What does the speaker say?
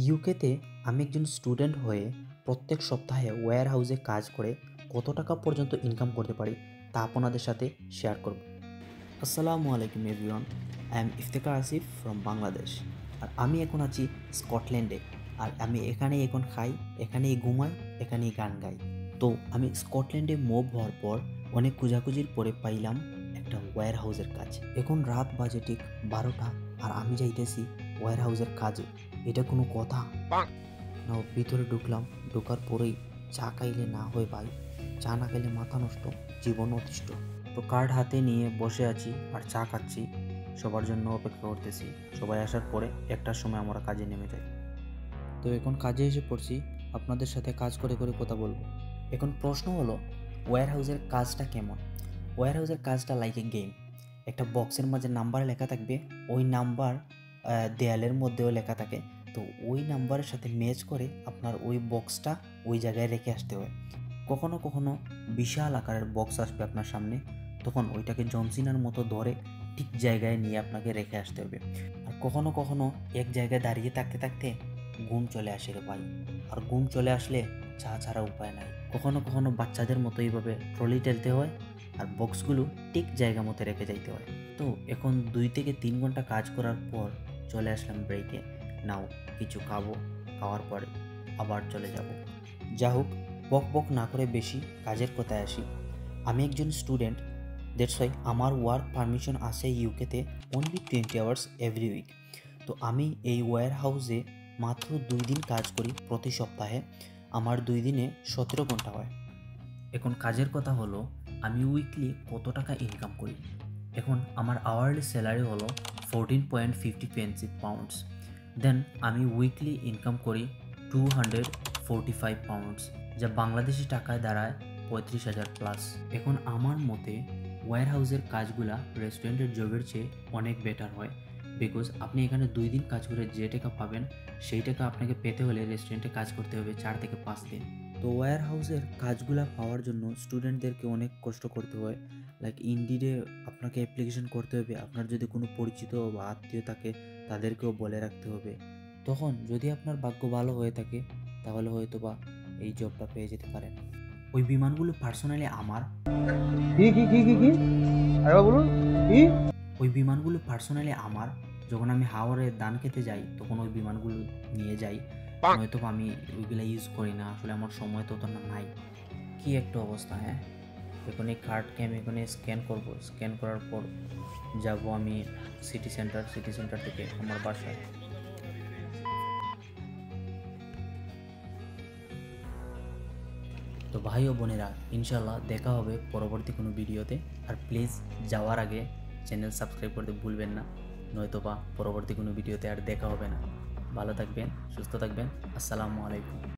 ইউকেতে আমি একজন স্টুডেন্ট হয়ে প্রত্যেক সপ্তাহে ওয়্যার হাউসে কাজ করে কত টাকা পর্যন্ত ইনকাম করতে পারি তা আপনাদের সাথে শেয়ার করব। আসসালামু আলাইকুম everyone, I am Iftekhar Asif from Bangladesh. আর আমি এখন আছি স্কটল্যান্ডে। আর আমি এখানেই এখন খাই, এখানেই ঘুমাই, এখানেই গান গাই। তো আমি স্কটল্যান্ডে মুভ হওয়ার পর অনেক খোঁজাখুঁজির পরে পাইলাম একটা ওয়্যার হাউসের কাজ। এখন রাত বাজে ঠিক 12টা আর আমি যাইতেছি ওয়্যার হাউসের কাজে। এটা কোনো কথা না? ভিতরে ঢুকলাম, ঢোকার পরেই চা খাইলে না হয় ভাই, চা না খাইলে মাথা নষ্ট, জীবন অতিষ্ঠ। তো কার্ড হাতে নিয়ে বসে আছি আর চা খাচ্ছি, সবার জন্য অপেক্ষা করতেছি। সবাই আসার পরে একটার সময় আমরা কাজে নেমে যাই। তো এখন কাজে এসে পড়ছি, আপনাদের সাথে কাজ করে করে কথা বলবো। এখন প্রশ্ন হলো, ওয়্যার হাউসের কাজটা কেমন? ওয়্যার হাউসের কাজটা লাইক এ গেম। একটা বক্সের মাঝে নাম্বার লেখা থাকবে, ওই নাম্বার দেয়ালের মধ্যেও লেখা থাকে। তো ওই নাম্বারের সাথে ম্যাচ করে আপনার ওই বক্সটা ওই জায়গায় রেখে আসতে হয়। কখনো কখনো বিশাল আকারের বক্স আসবে আপনার সামনে, তখন ওইটাকে জনসিনার মতো ধরে ঠিক জায়গায় নিয়ে আপনাকে রেখে আসতে হবে। আর কখনো কখনো এক জায়গায় দাঁড়িয়ে থাকতে থাকতে ঘুম চলে আসে রে ভাই। আর ঘুম চলে আসলে চা ছাড়া উপায় নাই। কখনো কখনো বাচ্চাদের মতো এইভাবে ট্রলি ঠেলতে হয় আর বক্সগুলো ঠিক জায়গা মতো রেখে যাইতে হয়। তো এখন 2 থেকে 3 ঘন্টা কাজ করার পর চলে আসলাম ব্রেকে। নাও কিছু খাবো, খাওয়ার পরে আবার চলে যাব। যা হোক, বক বক না করে বেশি কাজের কথায় আসি। আমি একজন স্টুডেন্ট, দ্যাটস ওয়াই আমার ওয়ার্ক পারমিশন আছে ইউকেতে অনলি 20 আওয়ার্স এভরি উইক। তো আমি এই ওয়্যার হাউসে মাত্র 2 দিন কাজ করি প্রতি সপ্তাহে। আমার 2 দিনে 17 ঘন্টা হয়। এখন কাজের কথা হলো, আমি উইকলি কত টাকা ইনকাম করি। এখন আমার আওয়ারলি স্যালারি হলো 14.50 পাউন্ডস। দেন আমি উইকলি ইনকাম করি 245 পাউন্ডস, যা বাংলাদেশি টাকায় দাঁড়ায় 35,000 প্লাস। এখন আমার মতে ওয়্যার হাউসের কাজগুলা রেস্টুরেন্টের জবের চেয়ে অনেক বেটার হয়, বিকজ আপনি এখানে 2 দিন কাজ করে যে টাকা পাবেন সেই টাকা আপনাকে পেতে হলে রেস্টুরেন্টে কাজ করতে হবে 4 থেকে 5 দিন। তো ওয়্যার হাউসের কাজগুলা পাওয়ার জন্য স্টুডেন্টদেরকে অনেক কষ্ট করতে হয়। লাইক ইনডিডে আপনাকে অ্যাপ্লিকেশন করতে হবে, আপনার যদি কোনো পরিচিত বা আত্মীয় থাকে তাদেরকেও বলে রাখতে হবে। তখন যদি আপনার ভাগ্য ভালো হয়ে থাকে তাহলে হয়তো বা এই জবটা পেয়ে যেতে পারেন। ওই বিমানগুলো পার্সোনালি আমার। কি কি কি কি কি আরে বলুন কি? ওই বিমানগুলো পার্সোনালি আমার। যখন আমি হাওরে ধান খেতে যাই তখন ওই বিমানগুলো নিয়ে যাই, নয়তো আমি ওইগুলো ইউজ করি না। আসলে আমার সময় তত না নাই। কি একটা অবস্থা! হ্যাঁ, এখন এই কার্ডকে আমি এখানে স্ক্যান করব। স্ক্যান করার পর যাব আমি সিটি সেন্টার থেকে আমার বাসায়। তো ভাই ও বোনেরা, ইনশাল্লাহ দেখা হবে পরবর্তী কোনো ভিডিওতে। আর প্লিজ যাওয়ার আগে চ্যানেল সাবস্ক্রাইব করতে ভুলবেন না, নয়তো বা পরবর্তী কোনো ভিডিওতে আর দেখা হবে না। ভালো থাকবেন, সুস্থ থাকবেন। আসসালামু আলাইকুম।